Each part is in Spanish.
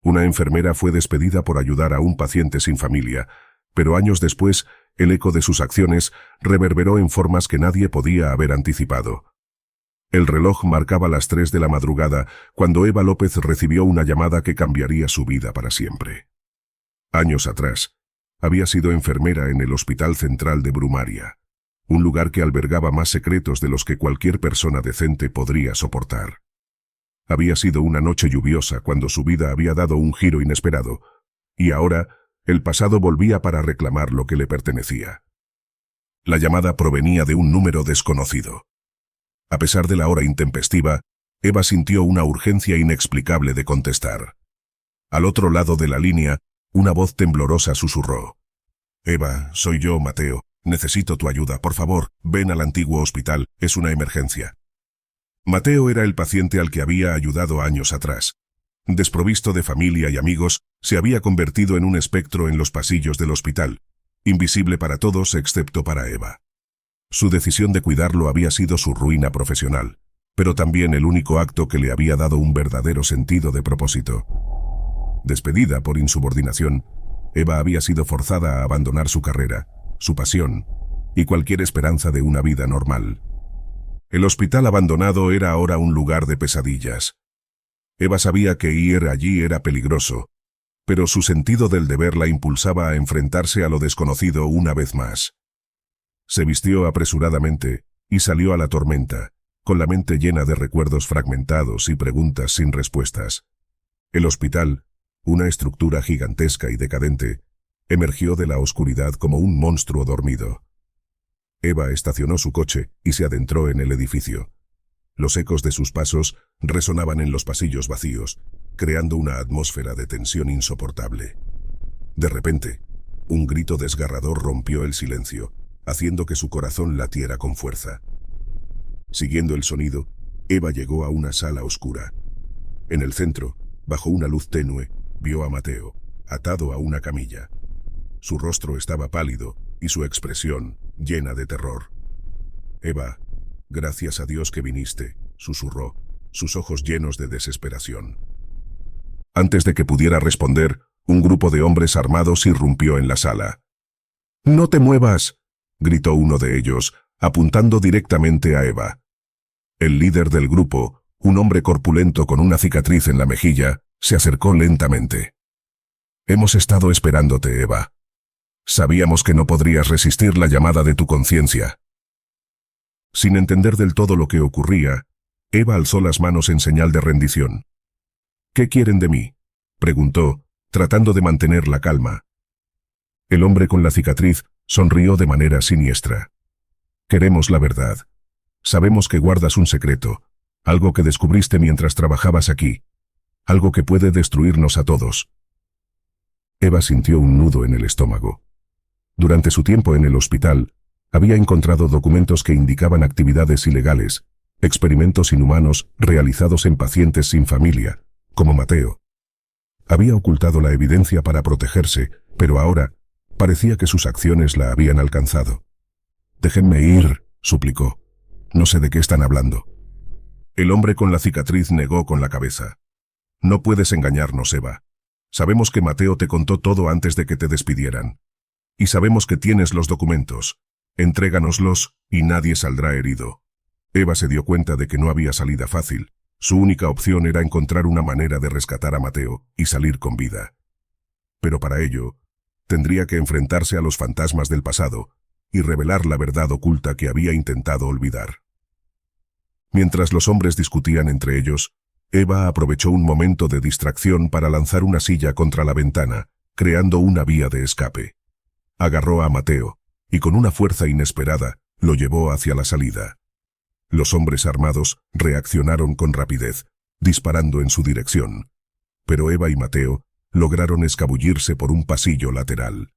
Una enfermera fue despedida por ayudar a un paciente sin familia, pero años después, el eco de sus acciones reverberó en formas que nadie podía haber anticipado. El reloj marcaba las 3 de la madrugada cuando Eva López recibió una llamada que cambiaría su vida para siempre. Años atrás, había sido enfermera en el Hospital Central de Brumaria, un lugar que albergaba más secretos de los que cualquier persona decente podría soportar. Había sido una noche lluviosa cuando su vida había dado un giro inesperado, y ahora el pasado volvía para reclamar lo que le pertenecía. La llamada provenía de un número desconocido. A pesar de la hora intempestiva, Eva sintió una urgencia inexplicable de contestar. Al otro lado de la línea, una voz temblorosa susurró. «Eva, soy yo, Mateo. Necesito tu ayuda. Por favor, ven al antiguo hospital. Es una emergencia». Mateo era el paciente al que había ayudado años atrás. Desprovisto de familia y amigos, se había convertido en un espectro en los pasillos del hospital, invisible para todos excepto para Eva. Su decisión de cuidarlo había sido su ruina profesional, pero también el único acto que le había dado un verdadero sentido de propósito. Despedida por insubordinación, Eva había sido forzada a abandonar su carrera, su pasión y cualquier esperanza de una vida normal. El hospital abandonado era ahora un lugar de pesadillas. Eva sabía que ir allí era peligroso, pero su sentido del deber la impulsaba a enfrentarse a lo desconocido una vez más. Se vistió apresuradamente y salió a la tormenta, con la mente llena de recuerdos fragmentados y preguntas sin respuestas. El hospital, una estructura gigantesca y decadente, emergió de la oscuridad como un monstruo dormido. Eva estacionó su coche y se adentró en el edificio. Los ecos de sus pasos resonaban en los pasillos vacíos, creando una atmósfera de tensión insoportable. De repente, un grito desgarrador rompió el silencio, haciendo que su corazón latiera con fuerza. Siguiendo el sonido, Eva llegó a una sala oscura. En el centro, bajo una luz tenue, vio a Mateo, atado a una camilla. Su rostro estaba pálido y su expresión llena de terror. «Eva, gracias a Dios que viniste», susurró, sus ojos llenos de desesperación. Antes de que pudiera responder, un grupo de hombres armados irrumpió en la sala. «¡No te muevas!», gritó uno de ellos, apuntando directamente a Eva. El líder del grupo, un hombre corpulento con una cicatriz en la mejilla, se acercó lentamente. «Hemos estado esperándote, Eva. Sabíamos que no podrías resistir la llamada de tu conciencia». Sin entender del todo lo que ocurría, Eva alzó las manos en señal de rendición. «¿Qué quieren de mí?», preguntó, tratando de mantener la calma. El hombre con la cicatriz sonrió de manera siniestra. «Queremos la verdad. Sabemos que guardas un secreto, algo que descubriste mientras trabajabas aquí, algo que puede destruirnos a todos». Eva sintió un nudo en el estómago. Durante su tiempo en el hospital, había encontrado documentos que indicaban actividades ilegales, experimentos inhumanos realizados en pacientes sin familia, como Mateo. Había ocultado la evidencia para protegerse, pero ahora parecía que sus acciones la habían alcanzado. «Déjenme ir», suplicó. «No sé de qué están hablando». El hombre con la cicatriz negó con la cabeza. «No puedes engañarnos, Eva. Sabemos que Mateo te contó todo antes de que te despidieran. Y sabemos que tienes los documentos. Entréganoslos y nadie saldrá herido». Eva se dio cuenta de que no había salida fácil. Su única opción era encontrar una manera de rescatar a Mateo y salir con vida. Pero para ello, tendría que enfrentarse a los fantasmas del pasado y revelar la verdad oculta que había intentado olvidar. Mientras los hombres discutían entre ellos, Eva aprovechó un momento de distracción para lanzar una silla contra la ventana, creando una vía de escape. Agarró a Mateo y con una fuerza inesperada lo llevó hacia la salida. Los hombres armados reaccionaron con rapidez, disparando en su dirección. Pero Eva y Mateo lograron escabullirse por un pasillo lateral.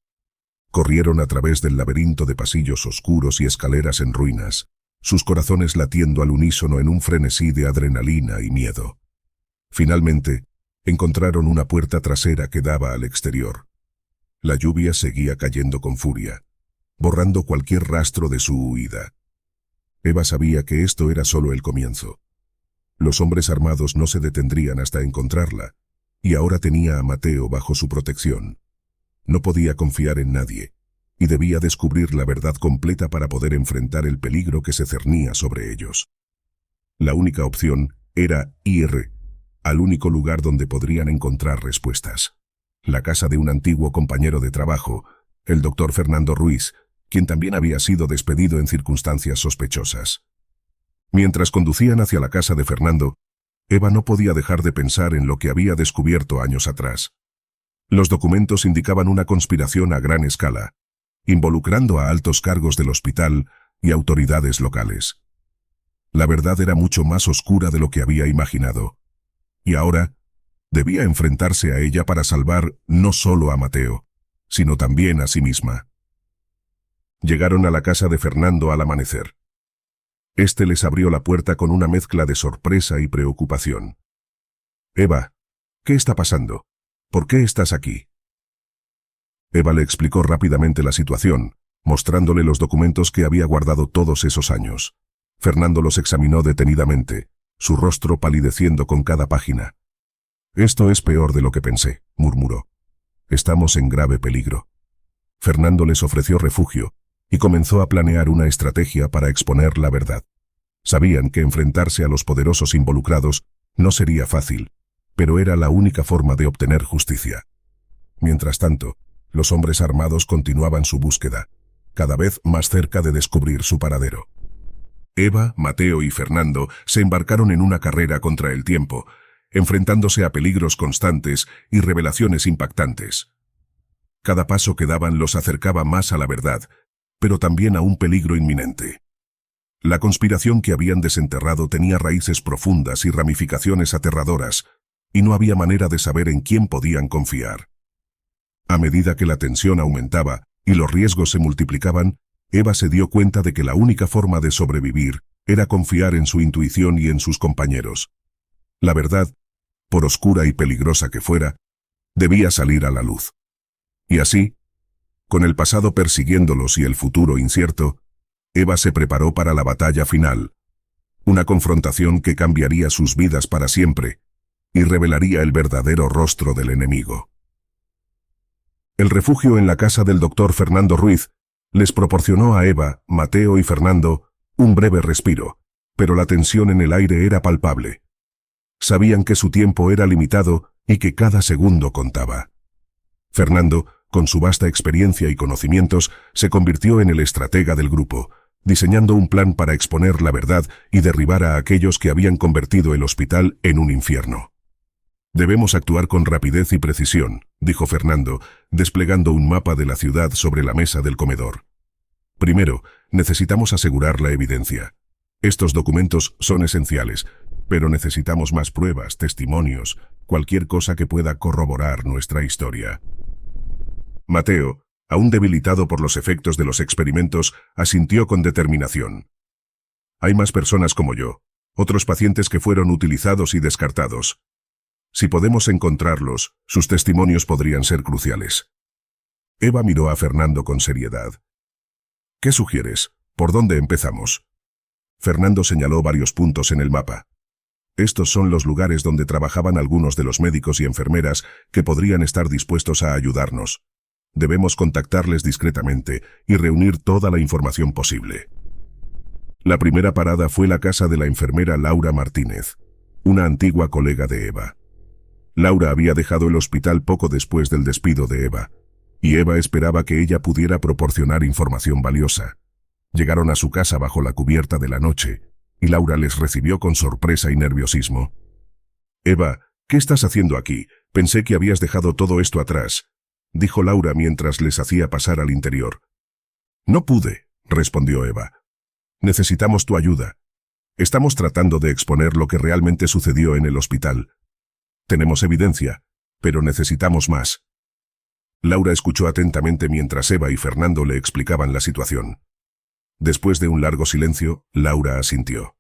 Corrieron a través del laberinto de pasillos oscuros y escaleras en ruinas, sus corazones latiendo al unísono en un frenesí de adrenalina y miedo. Finalmente, encontraron una puerta trasera que daba al exterior. La lluvia seguía cayendo con furia, borrando cualquier rastro de su huida. Eva sabía que esto era solo el comienzo. Los hombres armados no se detendrían hasta encontrarla, y ahora tenía a Mateo bajo su protección. No podía confiar en nadie, y debía descubrir la verdad completa para poder enfrentar el peligro que se cernía sobre ellos. La única opción era ir al único lugar donde podrían encontrar respuestas. La casa de un antiguo compañero de trabajo, el doctor Fernando Ruiz, quien también había sido despedido en circunstancias sospechosas. Mientras conducían hacia la casa de Fernando, Eva no podía dejar de pensar en lo que había descubierto años atrás. Los documentos indicaban una conspiración a gran escala, involucrando a altos cargos del hospital y autoridades locales. La verdad era mucho más oscura de lo que había imaginado, y ahora debía enfrentarse a ella para salvar no solo a Mateo, sino también a sí misma. Llegaron a la casa de Fernando al amanecer. Este les abrió la puerta con una mezcla de sorpresa y preocupación. «Eva, ¿qué está pasando? ¿Por qué estás aquí?» Eva le explicó rápidamente la situación, mostrándole los documentos que había guardado todos esos años. Fernando los examinó detenidamente, su rostro palideciendo con cada página. «Esto es peor de lo que pensé», murmuró. «Estamos en grave peligro». Fernando les ofreció refugio y comenzó a planear una estrategia para exponer la verdad. Sabían que enfrentarse a los poderosos involucrados no sería fácil, pero era la única forma de obtener justicia. Mientras tanto, los hombres armados continuaban su búsqueda, cada vez más cerca de descubrir su paradero. Eva, Mateo y Fernando se embarcaron en una carrera contra el tiempo, enfrentándose a peligros constantes y revelaciones impactantes. Cada paso que daban los acercaba más a la verdad, pero también a un peligro inminente. La conspiración que habían desenterrado tenía raíces profundas y ramificaciones aterradoras, y no había manera de saber en quién podían confiar. A medida que la tensión aumentaba y los riesgos se multiplicaban, Eva se dio cuenta de que la única forma de sobrevivir era confiar en su intuición y en sus compañeros. La verdad, por oscura y peligrosa que fuera, debía salir a la luz. Y así, con el pasado persiguiéndolos y el futuro incierto, Eva se preparó para la batalla final, una confrontación que cambiaría sus vidas para siempre y revelaría el verdadero rostro del enemigo. El refugio en la casa del doctor Fernando Ruiz les proporcionó a Eva, Mateo y Fernando un breve respiro, pero la tensión en el aire era palpable. Sabían que su tiempo era limitado y que cada segundo contaba. Fernando, con su vasta experiencia y conocimientos, se convirtió en el estratega del grupo, diseñando un plan para exponer la verdad y derribar a aquellos que habían convertido el hospital en un infierno. «Debemos actuar con rapidez y precisión», dijo Fernando, desplegando un mapa de la ciudad sobre la mesa del comedor. «Primero, necesitamos asegurar la evidencia. Estos documentos son esenciales, pero necesitamos más pruebas, testimonios, cualquier cosa que pueda corroborar nuestra historia». Mateo, aún debilitado por los efectos de los experimentos, asintió con determinación. «Hay más personas como yo, otros pacientes que fueron utilizados y descartados. Si podemos encontrarlos, sus testimonios podrían ser cruciales». Eva miró a Fernando con seriedad. «¿Qué sugieres? ¿Por dónde empezamos?» Fernando señaló varios puntos en el mapa. «Estos son los lugares donde trabajaban algunos de los médicos y enfermeras que podrían estar dispuestos a ayudarnos. Debemos contactarles discretamente y reunir toda la información posible». La primera parada fue la casa de la enfermera Laura Martínez, una antigua colega de Eva. Laura había dejado el hospital poco después del despido de Eva, y Eva esperaba que ella pudiera proporcionar información valiosa. Llegaron a su casa bajo la cubierta de la noche, y Laura les recibió con sorpresa y nerviosismo. «Eva, ¿qué estás haciendo aquí? Pensé que habías dejado todo esto atrás», dijo Laura mientras les hacía pasar al interior. «No pude», respondió Eva. «Necesitamos tu ayuda. Estamos tratando de exponer lo que realmente sucedió en el hospital. Tenemos evidencia, pero necesitamos más». Laura escuchó atentamente mientras Eva y Fernando le explicaban la situación. Después de un largo silencio, Laura asintió.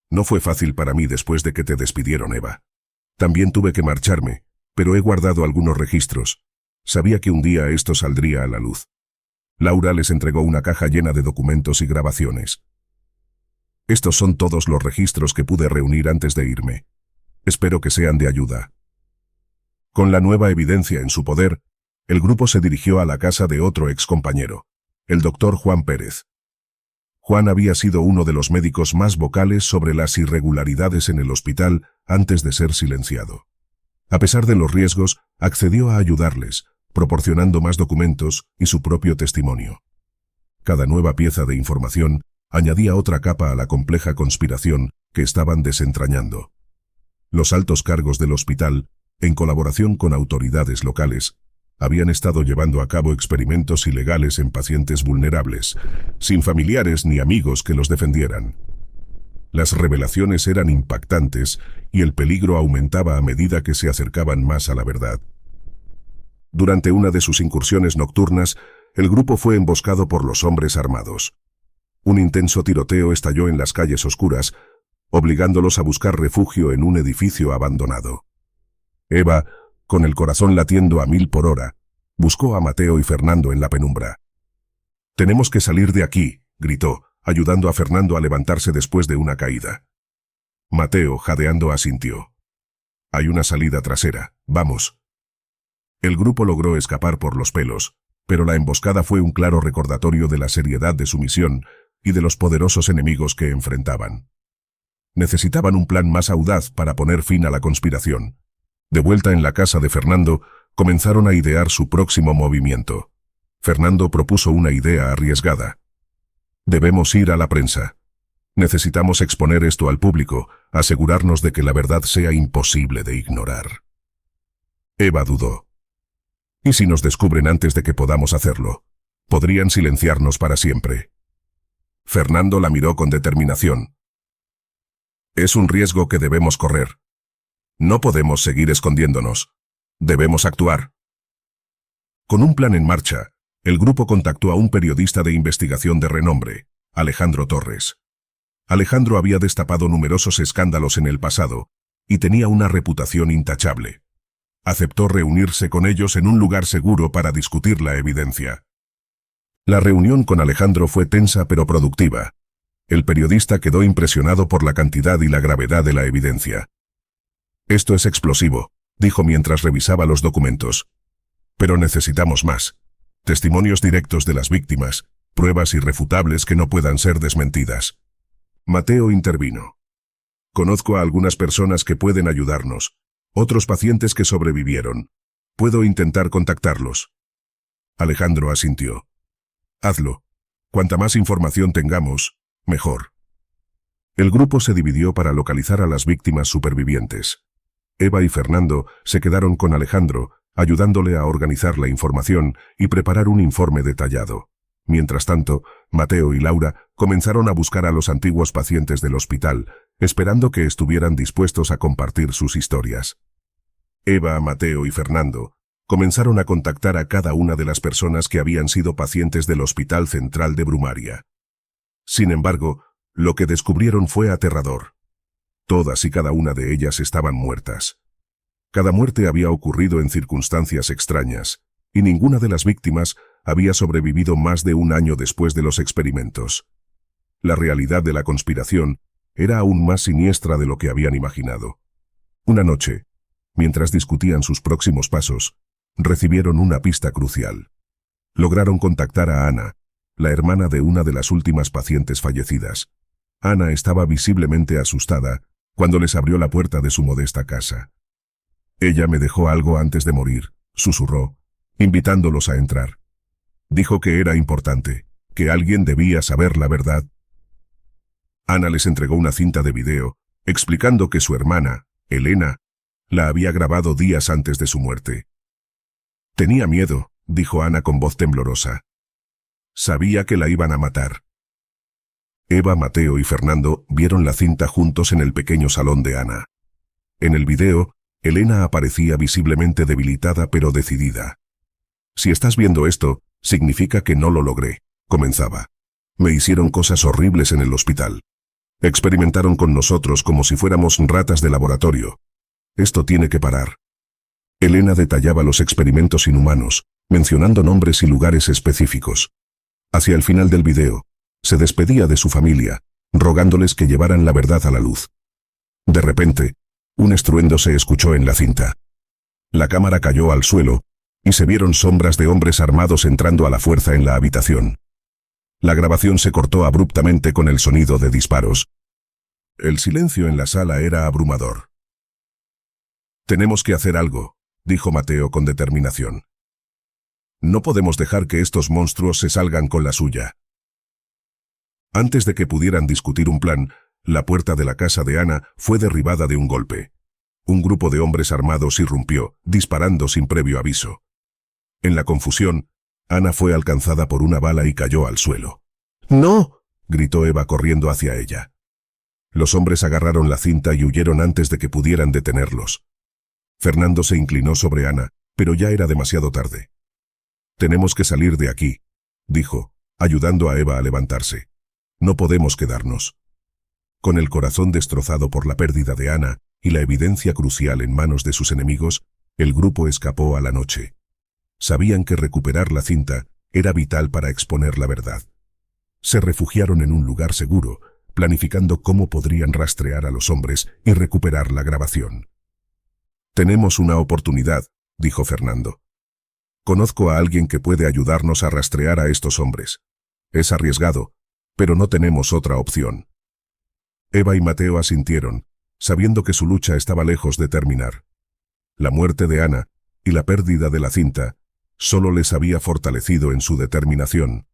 «No fue fácil para mí después de que te despidieron, Eva. También tuve que marcharme, pero he guardado algunos registros. Sabía que un día esto saldría a la luz». Laura les entregó una caja llena de documentos y grabaciones. «Estos son todos los registros que pude reunir antes de irme. Espero que sean de ayuda». Con la nueva evidencia en su poder, el grupo se dirigió a la casa de otro excompañero, el doctor Juan Pérez. Juan había sido uno de los médicos más vocales sobre las irregularidades en el hospital antes de ser silenciado. A pesar de los riesgos, accedió a ayudarles, proporcionando más documentos y su propio testimonio. Cada nueva pieza de información añadía otra capa a la compleja conspiración que estaban desentrañando. Los altos cargos del hospital, en colaboración con autoridades locales, habían estado llevando a cabo experimentos ilegales en pacientes vulnerables, sin familiares ni amigos que los defendieran. Las revelaciones eran impactantes y el peligro aumentaba a medida que se acercaban más a la verdad. Durante una de sus incursiones nocturnas, el grupo fue emboscado por los hombres armados. Un intenso tiroteo estalló en las calles oscuras, obligándolos a buscar refugio en un edificio abandonado. Eva, con el corazón latiendo a 1000 por hora, buscó a Mateo y Fernando en la penumbra. «Tenemos que salir de aquí», gritó, ayudando a Fernando a levantarse después de una caída. Mateo, jadeando, asintió. «Hay una salida trasera, vamos». El grupo logró escapar por los pelos, pero la emboscada fue un claro recordatorio de la seriedad de su misión y de los poderosos enemigos que enfrentaban. Necesitaban un plan más audaz para poner fin a la conspiración. De vuelta en la casa de Fernando, comenzaron a idear su próximo movimiento. Fernando propuso una idea arriesgada. «Debemos ir a la prensa. Necesitamos exponer esto al público, asegurarnos de que la verdad sea imposible de ignorar». Eva dudó. «¿Y si nos descubren antes de que podamos hacerlo? Podrían silenciarnos para siempre». Fernando la miró con determinación. «Es un riesgo que debemos correr. No podemos seguir escondiéndonos. Debemos actuar». Con un plan en marcha, el grupo contactó a un periodista de investigación de renombre, Alejandro Torres. Alejandro había destapado numerosos escándalos en el pasado y tenía una reputación intachable. Aceptó reunirse con ellos en un lugar seguro para discutir la evidencia. La reunión con Alejandro fue tensa pero productiva. El periodista quedó impresionado por la cantidad y la gravedad de la evidencia. «Esto es explosivo», dijo mientras revisaba los documentos. «Pero necesitamos más. Testimonios directos de las víctimas, pruebas irrefutables que no puedan ser desmentidas». Mateo intervino. «Conozco a algunas personas que pueden ayudarnos, otros pacientes que sobrevivieron. Puedo intentar contactarlos». Alejandro asintió. «Hazlo. Cuanta más información tengamos, mejor». El grupo se dividió para localizar a las víctimas supervivientes. Eva y Fernando se quedaron con Alejandro, ayudándole a organizar la información y preparar un informe detallado. Mientras tanto, Mateo y Laura comenzaron a buscar a los antiguos pacientes del hospital, esperando que estuvieran dispuestos a compartir sus historias. Eva, Mateo y Fernando comenzaron a contactar a cada una de las personas que habían sido pacientes del Hospital Central de Brumaria. Sin embargo, lo que descubrieron fue aterrador. Todas y cada una de ellas estaban muertas. Cada muerte había ocurrido en circunstancias extrañas, y ninguna de las víctimas había sobrevivido más de un año después de los experimentos. La realidad de la conspiración era aún más siniestra de lo que habían imaginado. Una noche, mientras discutían sus próximos pasos, recibieron una pista crucial. Lograron contactar a Ana, la hermana de una de las últimas pacientes fallecidas. Ana estaba visiblemente asustada cuando les abrió la puerta de su modesta casa. «Ella me dejó algo antes de morir», susurró, invitándolos a entrar. Dijo que era importante, que alguien debía saber la verdad. Ana les entregó una cinta de video, explicando que su hermana, Elena, la había grabado días antes de su muerte. «Tenía miedo», dijo Ana con voz temblorosa. «Sabía que la iban a matar». Eva, Mateo y Fernando vieron la cinta juntos en el pequeño salón de Ana. En el video, Elena aparecía visiblemente debilitada pero decidida. «Si estás viendo esto, significa que no lo logré», comenzaba. «Me hicieron cosas horribles en el hospital. Experimentaron con nosotros como si fuéramos ratas de laboratorio. Esto tiene que parar». Elena detallaba los experimentos inhumanos, mencionando nombres y lugares específicos. Hacia el final del video, se despedía de su familia, rogándoles que llevaran la verdad a la luz. De repente, un estruendo se escuchó en la cinta. La cámara cayó al suelo, y se vieron sombras de hombres armados entrando a la fuerza en la habitación. La grabación se cortó abruptamente con el sonido de disparos. El silencio en la sala era abrumador. «Tenemos que hacer algo», dijo Mateo con determinación. «No podemos dejar que estos monstruos se salgan con la suya». Antes de que pudieran discutir un plan, la puerta de la casa de Ana fue derribada de un golpe. Un grupo de hombres armados irrumpió, disparando sin previo aviso. En la confusión, Ana fue alcanzada por una bala y cayó al suelo. «¡No!», gritó Eva corriendo hacia ella. Los hombres agarraron la cinta y huyeron antes de que pudieran detenerlos. Fernando se inclinó sobre Ana, pero ya era demasiado tarde. «Tenemos que salir de aquí», dijo, ayudando a Eva a levantarse. «No podemos quedarnos». Con el corazón destrozado por la pérdida de Ana y la evidencia crucial en manos de sus enemigos, el grupo escapó a la noche. Sabían que recuperar la cinta era vital para exponer la verdad. Se refugiaron en un lugar seguro, planificando cómo podrían rastrear a los hombres y recuperar la grabación. «Tenemos una oportunidad», dijo Fernando. «Conozco a alguien que puede ayudarnos a rastrear a estos hombres. Es arriesgado, pero no tenemos otra opción». Eva y Mateo asintieron, sabiendo que su lucha estaba lejos de terminar. La muerte de Ana y la pérdida de la cinta solo les había fortalecido en su determinación.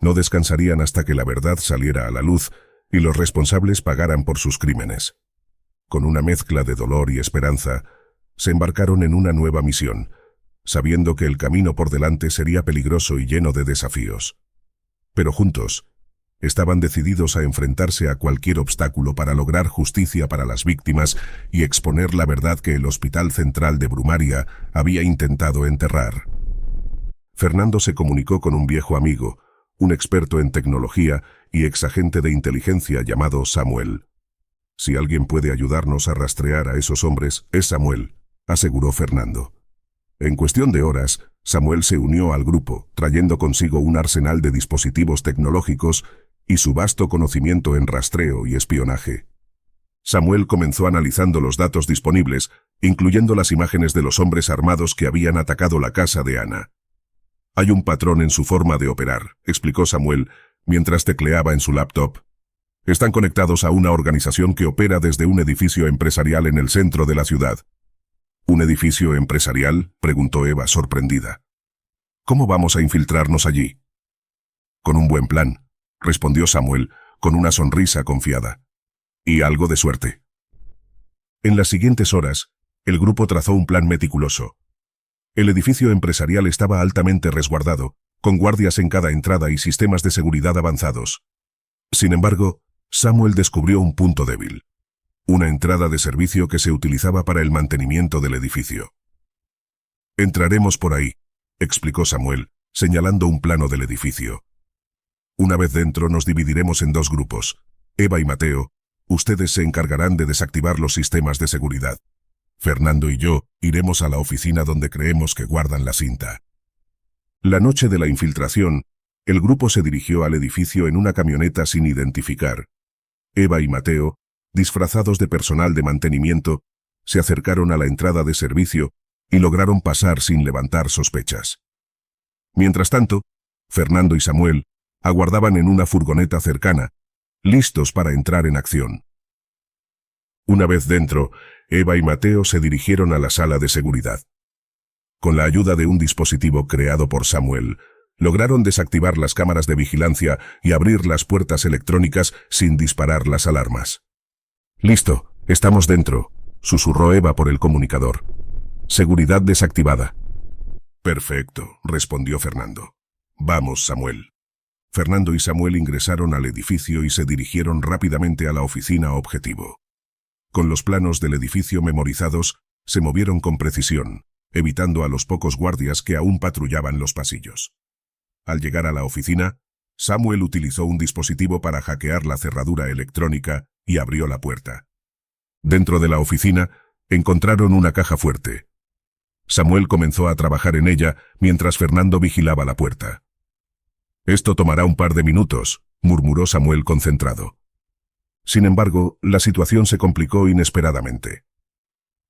No descansarían hasta que la verdad saliera a la luz y los responsables pagaran por sus crímenes. Con una mezcla de dolor y esperanza, se embarcaron en una nueva misión, sabiendo que el camino por delante sería peligroso y lleno de desafíos. Pero juntos, estaban decididos a enfrentarse a cualquier obstáculo para lograr justicia para las víctimas y exponer la verdad que el Hospital Central de Brumaria había intentado enterrar. Fernando se comunicó con un viejo amigo, un experto en tecnología y exagente de inteligencia llamado Samuel. «Si alguien puede ayudarnos a rastrear a esos hombres, es Samuel», aseguró Fernando. En cuestión de horas, Samuel se unió al grupo, trayendo consigo un arsenal de dispositivos tecnológicos y su vasto conocimiento en rastreo y espionaje. Samuel comenzó analizando los datos disponibles, incluyendo las imágenes de los hombres armados que habían atacado la casa de Ana. «Hay un patrón en su forma de operar», explicó Samuel, mientras tecleaba en su laptop. «Están conectados a una organización que opera desde un edificio empresarial en el centro de la ciudad». «¿Un edificio empresarial?», preguntó Eva sorprendida. «¿Cómo vamos a infiltrarnos allí?» «Con un buen plan», respondió Samuel, con una sonrisa confiada. «Y algo de suerte». En las siguientes horas, el grupo trazó un plan meticuloso. El edificio empresarial estaba altamente resguardado, con guardias en cada entrada y sistemas de seguridad avanzados. Sin embargo, Samuel descubrió un punto débil. Una entrada de servicio que se utilizaba para el mantenimiento del edificio. «Entraremos por ahí», explicó Samuel, señalando un plano del edificio. «Una vez dentro nos dividiremos en dos grupos. Eva y Mateo, ustedes se encargarán de desactivar los sistemas de seguridad. Fernando y yo iremos a la oficina donde creemos que guardan la cinta». La noche de la infiltración, el grupo se dirigió al edificio en una camioneta sin identificar. Eva y Mateo, disfrazados de personal de mantenimiento, se acercaron a la entrada de servicio y lograron pasar sin levantar sospechas. Mientras tanto, Fernando y Samuel aguardaban en una furgoneta cercana, listos para entrar en acción. Una vez dentro, Eva y Mateo se dirigieron a la sala de seguridad. Con la ayuda de un dispositivo creado por Samuel, lograron desactivar las cámaras de vigilancia y abrir las puertas electrónicas sin disparar las alarmas. «Listo, estamos dentro», susurró Eva por el comunicador. «Seguridad desactivada». «Perfecto», respondió Fernando. «Vamos, Samuel». Fernando y Samuel ingresaron al edificio y se dirigieron rápidamente a la oficina objetivo. Con los planos del edificio memorizados, se movieron con precisión, evitando a los pocos guardias que aún patrullaban los pasillos. Al llegar a la oficina, Samuel utilizó un dispositivo para hackear la cerradura electrónica y abrió la puerta. Dentro de la oficina, encontraron una caja fuerte. Samuel comenzó a trabajar en ella mientras Fernando vigilaba la puerta. «Esto tomará un par de minutos», murmuró Samuel concentrado. Sin embargo, la situación se complicó inesperadamente.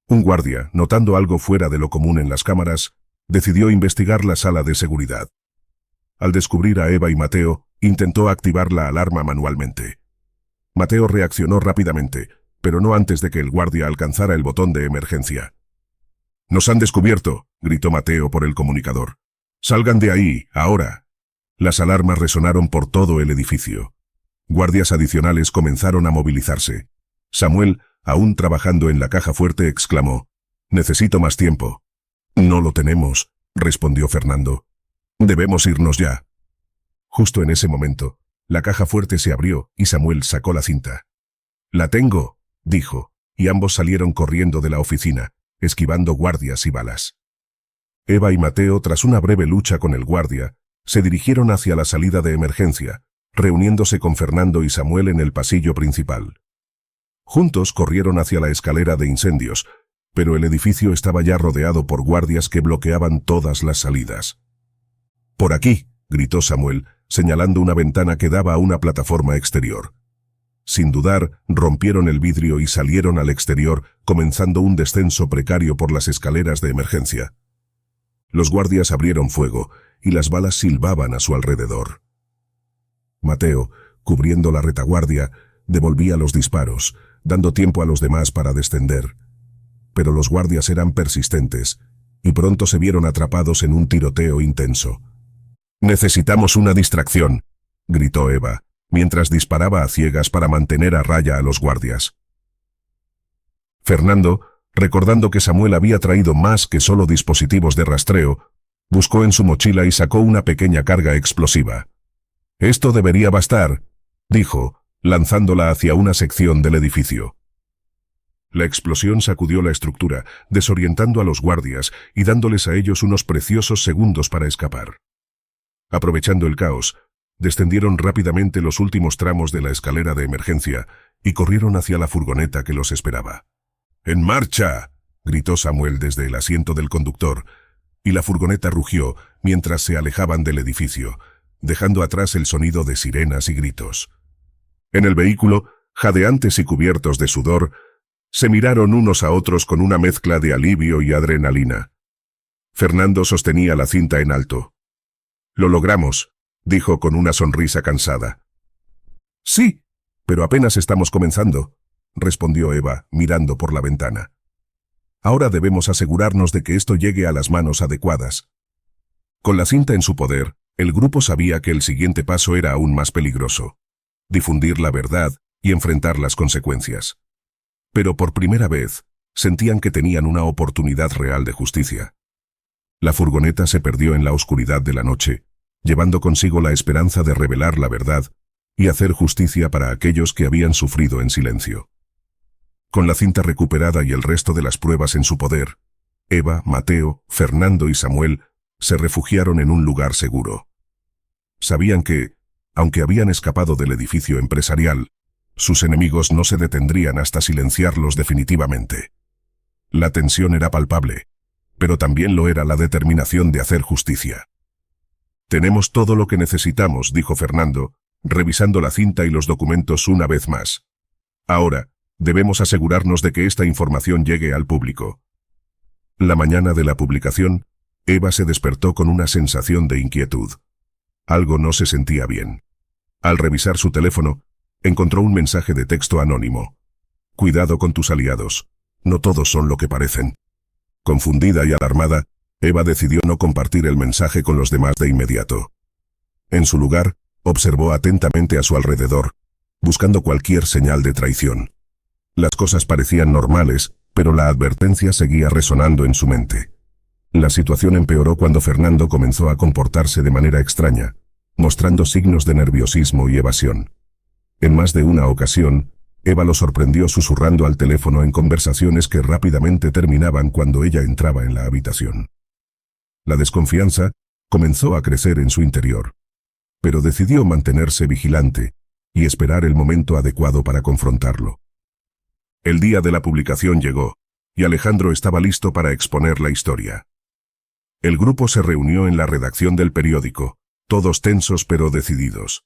Un guardia, notando algo fuera de lo común en las cámaras, decidió investigar la sala de seguridad. Al descubrir a Eva y Mateo, intentó activar la alarma manualmente. Mateo reaccionó rápidamente, pero no antes de que el guardia alcanzara el botón de emergencia. «¡Nos han descubierto!», gritó Mateo por el comunicador. «¡Salgan de ahí, ahora!». Las alarmas resonaron por todo el edificio. Guardias adicionales comenzaron a movilizarse. Samuel, aún trabajando en la caja fuerte, exclamó: «Necesito más tiempo». «No lo tenemos», respondió Fernando. «Debemos irnos ya». Justo en ese momento, la caja fuerte se abrió y Samuel sacó la cinta. «La tengo», dijo, y ambos salieron corriendo de la oficina, esquivando guardias y balas. Eva y Mateo, tras una breve lucha con el guardia, se dirigieron hacia la salida de emergencia, reuniéndose con Fernando y Samuel en el pasillo principal. Juntos corrieron hacia la escalera de incendios, pero el edificio estaba ya rodeado por guardias que bloqueaban todas las salidas. «Por aquí», gritó Samuel, señalando una ventana que daba a una plataforma exterior. Sin dudar, rompieron el vidrio y salieron al exterior, comenzando un descenso precario por las escaleras de emergencia. Los guardias abrieron fuego, y las balas silbaban a su alrededor. Mateo, cubriendo la retaguardia, devolvía los disparos, dando tiempo a los demás para descender. Pero los guardias eran persistentes, y pronto se vieron atrapados en un tiroteo intenso. «Necesitamos una distracción», gritó Eva, mientras disparaba a ciegas para mantener a raya a los guardias. Fernando, recordando que Samuel había traído más que solo dispositivos de rastreo, buscó en su mochila y sacó una pequeña carga explosiva. «Esto debería bastar», dijo, lanzándola hacia una sección del edificio. La explosión sacudió la estructura, desorientando a los guardias y dándoles a ellos unos preciosos segundos para escapar. Aprovechando el caos, descendieron rápidamente los últimos tramos de la escalera de emergencia y corrieron hacia la furgoneta que los esperaba. «¡En marcha!», gritó Samuel desde el asiento del conductor, y la furgoneta rugió mientras se alejaban del edificio, dejando atrás el sonido de sirenas y gritos. En el vehículo, jadeantes y cubiertos de sudor, se miraron unos a otros con una mezcla de alivio y adrenalina. Fernando sostenía la cinta en alto. «Lo logramos», dijo con una sonrisa cansada. «Sí, pero apenas estamos comenzando», respondió Eva, mirando por la ventana. «Ahora debemos asegurarnos de que esto llegue a las manos adecuadas». Con la cinta en su poder, el grupo sabía que el siguiente paso era aún más peligroso: difundir la verdad y enfrentar las consecuencias. Pero por primera vez, sentían que tenían una oportunidad real de justicia. La furgoneta se perdió en la oscuridad de la noche, llevando consigo la esperanza de revelar la verdad y hacer justicia para aquellos que habían sufrido en silencio. Con la cinta recuperada y el resto de las pruebas en su poder, Eva, Mateo, Fernando y Samuel se refugiaron en un lugar seguro. Sabían que, aunque habían escapado del edificio empresarial, sus enemigos no se detendrían hasta silenciarlos definitivamente. La tensión era palpable, pero también lo era la determinación de hacer justicia. «Tenemos todo lo que necesitamos», dijo Fernando, revisando la cinta y los documentos una vez más. «Ahora, debemos asegurarnos de que esta información llegue al público». La mañana de la publicación, Eva se despertó con una sensación de inquietud. Algo no se sentía bien. Al revisar su teléfono, encontró un mensaje de texto anónimo. «Cuidado con tus aliados. No todos son lo que parecen». Confundida y alarmada, Eva decidió no compartir el mensaje con los demás de inmediato. En su lugar, observó atentamente a su alrededor, buscando cualquier señal de traición. Las cosas parecían normales, pero la advertencia seguía resonando en su mente. La situación empeoró cuando Fernando comenzó a comportarse de manera extraña, mostrando signos de nerviosismo y evasión. En más de una ocasión, Eva lo sorprendió susurrando al teléfono en conversaciones que rápidamente terminaban cuando ella entraba en la habitación. La desconfianza comenzó a crecer en su interior, pero decidió mantenerse vigilante y esperar el momento adecuado para confrontarlo. El día de la publicación llegó, y Alejandro estaba listo para exponer la historia. El grupo se reunió en la redacción del periódico, todos tensos pero decididos.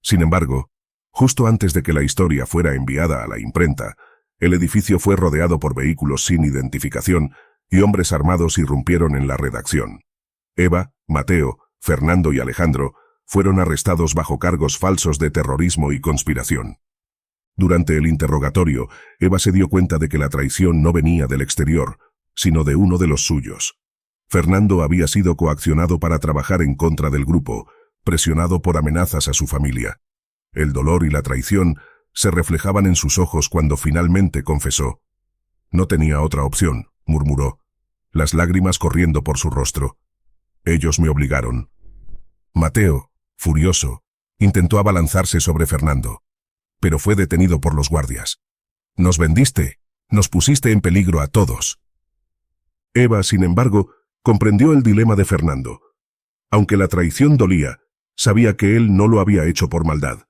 Sin embargo, justo antes de que la historia fuera enviada a la imprenta, El edificio fue rodeado por vehículos sin identificación y hombres armados irrumpieron en la redacción. Eva, Mateo, Fernando y Alejandro fueron arrestados bajo cargos falsos de terrorismo y conspiración. Durante el interrogatorio, Eva se dio cuenta de que la traición no venía del exterior, sino de uno de los suyos. Fernando había sido coaccionado para trabajar en contra del grupo, presionado por amenazas a su familia. El dolor y la traición se reflejaban en sus ojos cuando finalmente confesó. No tenía otra opción, murmuró, las lágrimas corriendo por su rostro. Ellos me obligaron. Mateo, furioso, intentó abalanzarse sobre Fernando, pero fue detenido por los guardias. Nos vendiste, nos pusiste en peligro a todos. Eva, sin embargo, comprendió el dilema de Fernando. Aunque la traición dolía, sabía que él no lo había hecho por maldad.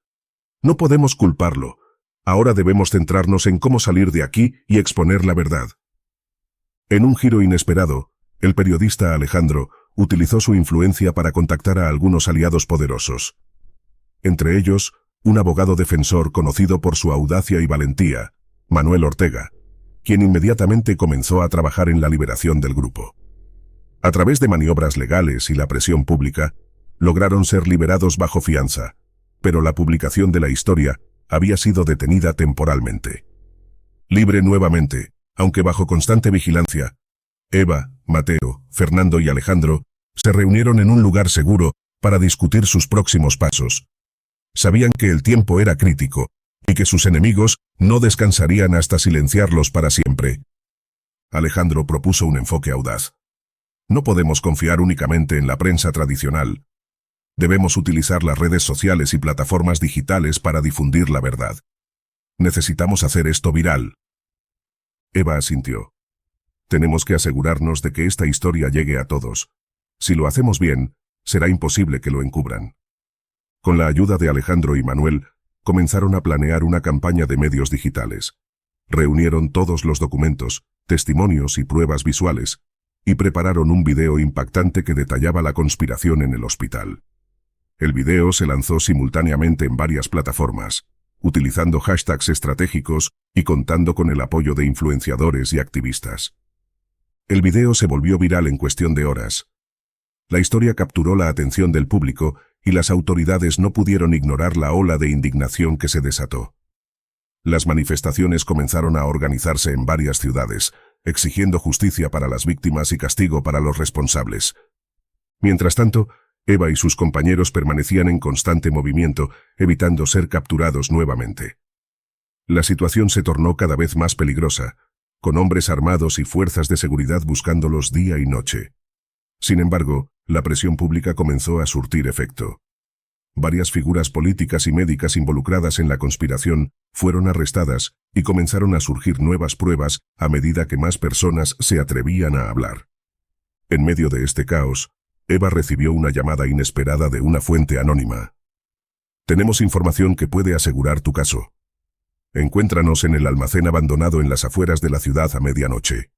No podemos culparlo. Ahora debemos centrarnos en cómo salir de aquí y exponer la verdad. En un giro inesperado, el periodista Alejandro utilizó su influencia para contactar a algunos aliados poderosos. Entre ellos, un abogado defensor conocido por su audacia y valentía, Manuel Ortega, quien inmediatamente comenzó a trabajar en la liberación del grupo. A través de maniobras legales y la presión pública, lograron ser liberados bajo fianza, pero la publicación de la historia había sido detenida temporalmente. Libre nuevamente, aunque bajo constante vigilancia, Eva, Mateo, Fernando y Alejandro se reunieron en un lugar seguro para discutir sus próximos pasos. Sabían que el tiempo era crítico y que sus enemigos no descansarían hasta silenciarlos para siempre. Alejandro propuso un enfoque audaz. No podemos confiar únicamente en la prensa tradicional. Debemos utilizar las redes sociales y plataformas digitales para difundir la verdad. Necesitamos hacer esto viral. Eva asintió. Tenemos que asegurarnos de que esta historia llegue a todos. Si lo hacemos bien, será imposible que lo encubran. Con la ayuda de Alejandro y Manuel, comenzaron a planear una campaña de medios digitales. Reunieron todos los documentos, testimonios y pruebas visuales, y prepararon un video impactante que detallaba la conspiración en el hospital. El video se lanzó simultáneamente en varias plataformas, utilizando hashtags estratégicos y contando con el apoyo de influenciadores y activistas. El video se volvió viral en cuestión de horas. La historia capturó la atención del público y las autoridades no pudieron ignorar la ola de indignación que se desató. Las manifestaciones comenzaron a organizarse en varias ciudades, exigiendo justicia para las víctimas y castigo para los responsables. Mientras tanto, Eva y sus compañeros permanecían en constante movimiento, evitando ser capturados nuevamente. La situación se tornó cada vez más peligrosa, con hombres armados y fuerzas de seguridad buscándolos día y noche. Sin embargo, la presión pública comenzó a surtir efecto. Varias figuras políticas y médicas involucradas en la conspiración fueron arrestadas y comenzaron a surgir nuevas pruebas a medida que más personas se atrevían a hablar. En medio de este caos, Eva recibió una llamada inesperada de una fuente anónima. Tenemos información que puede asegurar tu caso. Encuéntranos en el almacén abandonado en las afueras de la ciudad a medianoche.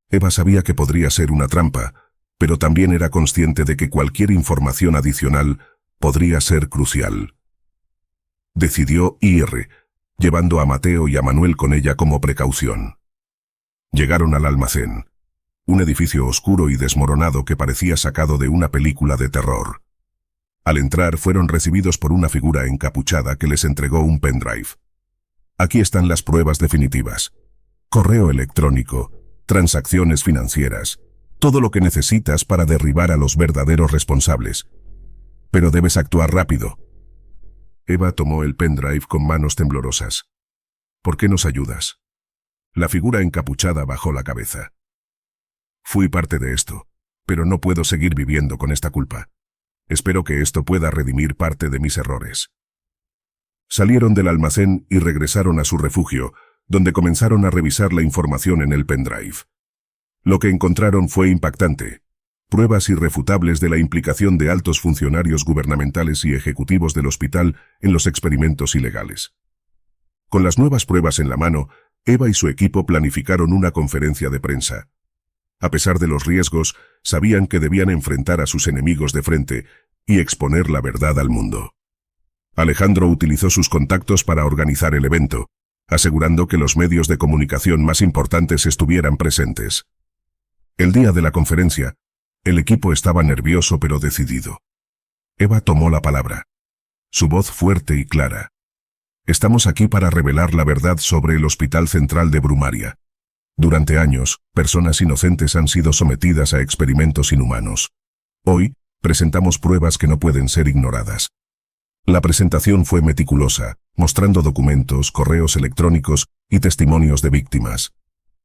Eva sabía que podría ser una trampa, pero también era consciente de que cualquier información adicional podría ser crucial. Decidió ir, llevando a Mateo y a Manuel con ella como precaución. Llegaron al almacén, un edificio oscuro y desmoronado que parecía sacado de una película de terror. Al entrar fueron recibidos por una figura encapuchada que les entregó un pendrive. Aquí están las pruebas definitivas. Correo electrónico, transacciones financieras, todo lo que necesitas para derribar a los verdaderos responsables. Pero debes actuar rápido. Eva tomó el pendrive con manos temblorosas. ¿Por qué nos ayudas? La figura encapuchada bajó la cabeza. Fui parte de esto, pero no puedo seguir viviendo con esta culpa. Espero que esto pueda redimir parte de mis errores. Salieron del almacén y regresaron a su refugio, donde comenzaron a revisar la información en el pendrive. Lo que encontraron fue impactante. Pruebas irrefutables de la implicación de altos funcionarios gubernamentales y ejecutivos del hospital en los experimentos ilegales. Con las nuevas pruebas en la mano, Eva y su equipo planificaron una conferencia de prensa. A pesar de los riesgos, sabían que debían enfrentar a sus enemigos de frente y exponer la verdad al mundo. Alejandro utilizó sus contactos para organizar el evento, asegurando que los medios de comunicación más importantes estuvieran presentes. El día de la conferencia, el equipo estaba nervioso pero decidido. Eva tomó la palabra. Su voz fuerte y clara. Estamos aquí para revelar la verdad sobre el Hospital Central de Brumaria. Durante años, personas inocentes han sido sometidas a experimentos inhumanos. Hoy, presentamos pruebas que no pueden ser ignoradas. La presentación fue meticulosa, mostrando documentos, correos electrónicos y testimonios de víctimas.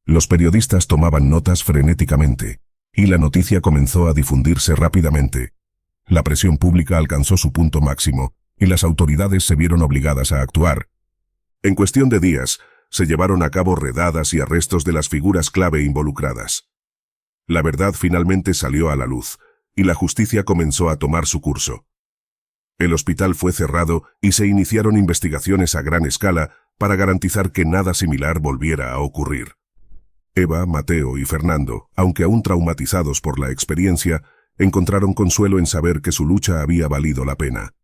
Los periodistas tomaban notas frenéticamente, y la noticia comenzó a difundirse rápidamente. La presión pública alcanzó su punto máximo, y las autoridades se vieron obligadas a actuar. En cuestión de días, se llevaron a cabo redadas y arrestos de las figuras clave involucradas. La verdad finalmente salió a la luz, y la justicia comenzó a tomar su curso. El hospital fue cerrado y se iniciaron investigaciones a gran escala para garantizar que nada similar volviera a ocurrir. Eva, Mateo y Fernando, aunque aún traumatizados por la experiencia, encontraron consuelo en saber que su lucha había valido la pena.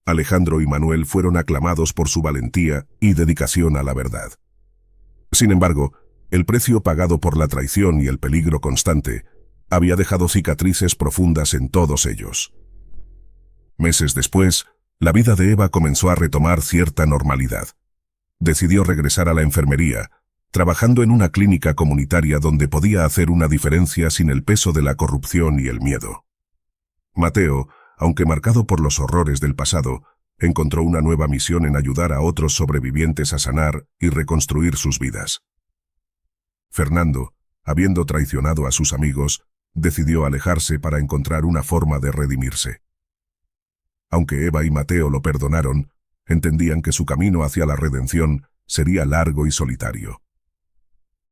Alejandro y Manuel fueron aclamados por su valentía y dedicación a la verdad. Sin embargo, el precio pagado por la traición y el peligro constante había dejado cicatrices profundas en todos ellos. Meses después, la vida de Eva comenzó a retomar cierta normalidad. Decidió regresar a la enfermería, trabajando en una clínica comunitaria donde podía hacer una diferencia sin el peso de la corrupción y el miedo. Mateo, aunque marcado por los horrores del pasado, encontró una nueva misión en ayudar a otros sobrevivientes a sanar y reconstruir sus vidas. Fernando, habiendo traicionado a sus amigos, decidió alejarse para encontrar una forma de redimirse. Aunque Eva y Mateo lo perdonaron, entendían que su camino hacia la redención sería largo y solitario.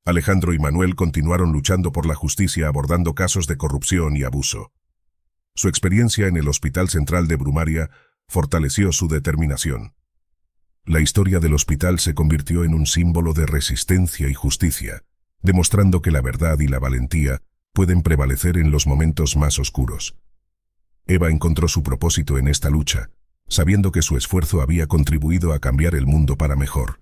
Alejandro y Manuel continuaron luchando por la justicia abordando casos de corrupción y abuso. Su experiencia en el Hospital Central de Brumaria fortaleció su determinación. La historia del hospital se convirtió en un símbolo de resistencia y justicia, demostrando que la verdad y la valentía pueden prevalecer en los momentos más oscuros. Eva encontró su propósito en esta lucha, sabiendo que su esfuerzo había contribuido a cambiar el mundo para mejor.